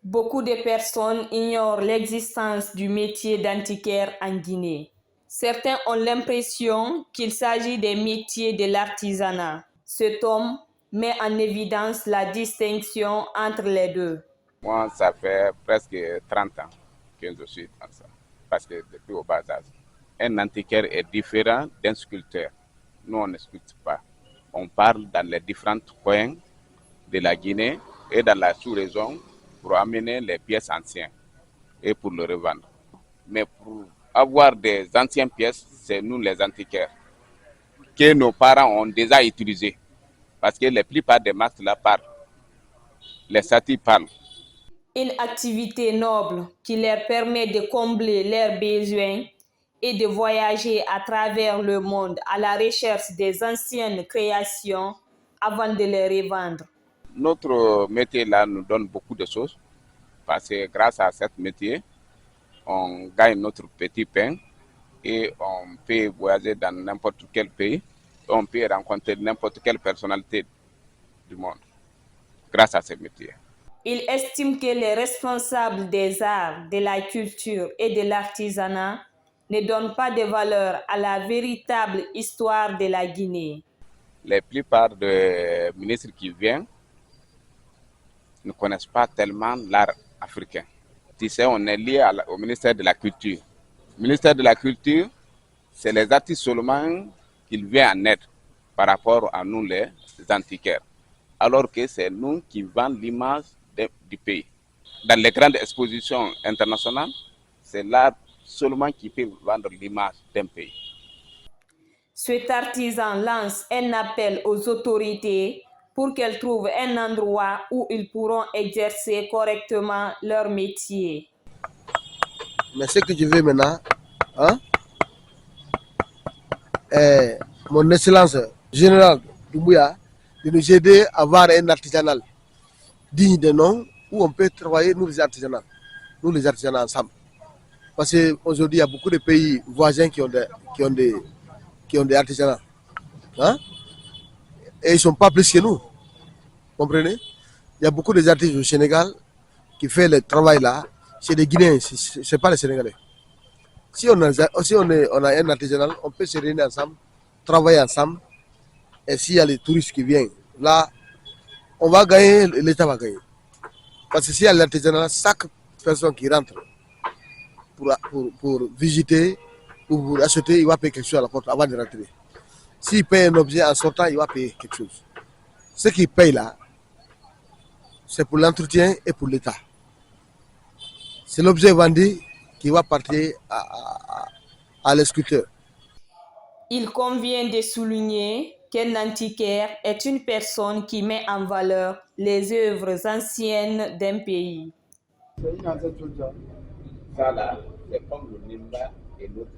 Beaucoup de personnes ignorent l'existence du métier d'antiquaire en Guinée. Certains ont l'impression qu'il s'agit des métiers de l'artisanat. Ce tome met en évidence la distinction entre les deux. Moi, ça fait presque 30 ans que je suis dans ça, parce que depuis au bas âge. Un antiquaire est différent d'un sculpteur. Nous, on ne sculpte pas. On parle dans les différents coins de la Guinée et dans la sous-région pour amener les pièces anciennes et pour le revendre. Mais pour avoir des anciennes pièces, c'est nous les antiquaires que nos parents ont déjà utilisées. Parce que la plupart des masques là parlent. Les satis parlent. Une activité noble qui leur permet de combler leurs besoins et de voyager à travers le monde à la recherche des anciennes créations avant de les revendre. Notre métier là nous donne beaucoup de choses parce que grâce à ce métier, on gagne notre petit pain et on peut voyager dans n'importe quel pays, on peut rencontrer n'importe quelle personnalité du monde grâce à ce métier. Il estime que les responsables des arts, de la culture et de l'artisanat ne donnent pas de valeur à la véritable histoire de la Guinée. La plupart des ministres qui viennent ne connaissent pas tellement l'art africain. Tu sais, on est lié au ministère de la Culture. Le ministère de la Culture, c'est les artistes seulement qui viennent en aide par rapport à nous les antiquaires. Alors que c'est nous qui vendons l'image du pays. Dans les grandes expositions internationales, c'est l'art seulement qui peut vendre l'image d'un pays. Cet artisan lance un appel aux autorités pour qu'elles trouvent un endroit où ils pourront exercer correctement leur métier. Mais ce que je veux maintenant, hein, est mon excellence générale Doumbouya de nous aider à avoir un artisanal digne de nom où on peut travailler nous les artisanats ensemble. Parce qu'aujourd'hui, il y a beaucoup de pays voisins qui ont des artisanats. Hein? Et ils ne sont pas plus que nous. Comprenez? Il y a beaucoup d'artistes au Sénégal qui font le travail là. C'est des Guinéens, ce n'est pas les Sénégalais. Si on a un artisanal, on peut se réunir ensemble, travailler ensemble. Et s'il y a les touristes qui viennent, là, on va gagner, l'État va gagner. Parce que s'il y a l'artisanat, chaque personne qui rentre pour visiter, pour acheter, il va payer quelque chose à la porte avant de rentrer. S'il paye un objet en sortant, il va payer quelque chose. Ce qu'il paye là, c'est pour l'entretien et pour l'État. C'est l'objet vendu qui va partir à l'esculpteur. Il convient de souligner qu'un antiquaire est une personne qui met en valeur les œuvres anciennes d'un pays. Ça là, c'est comme le Nimba et l'autre,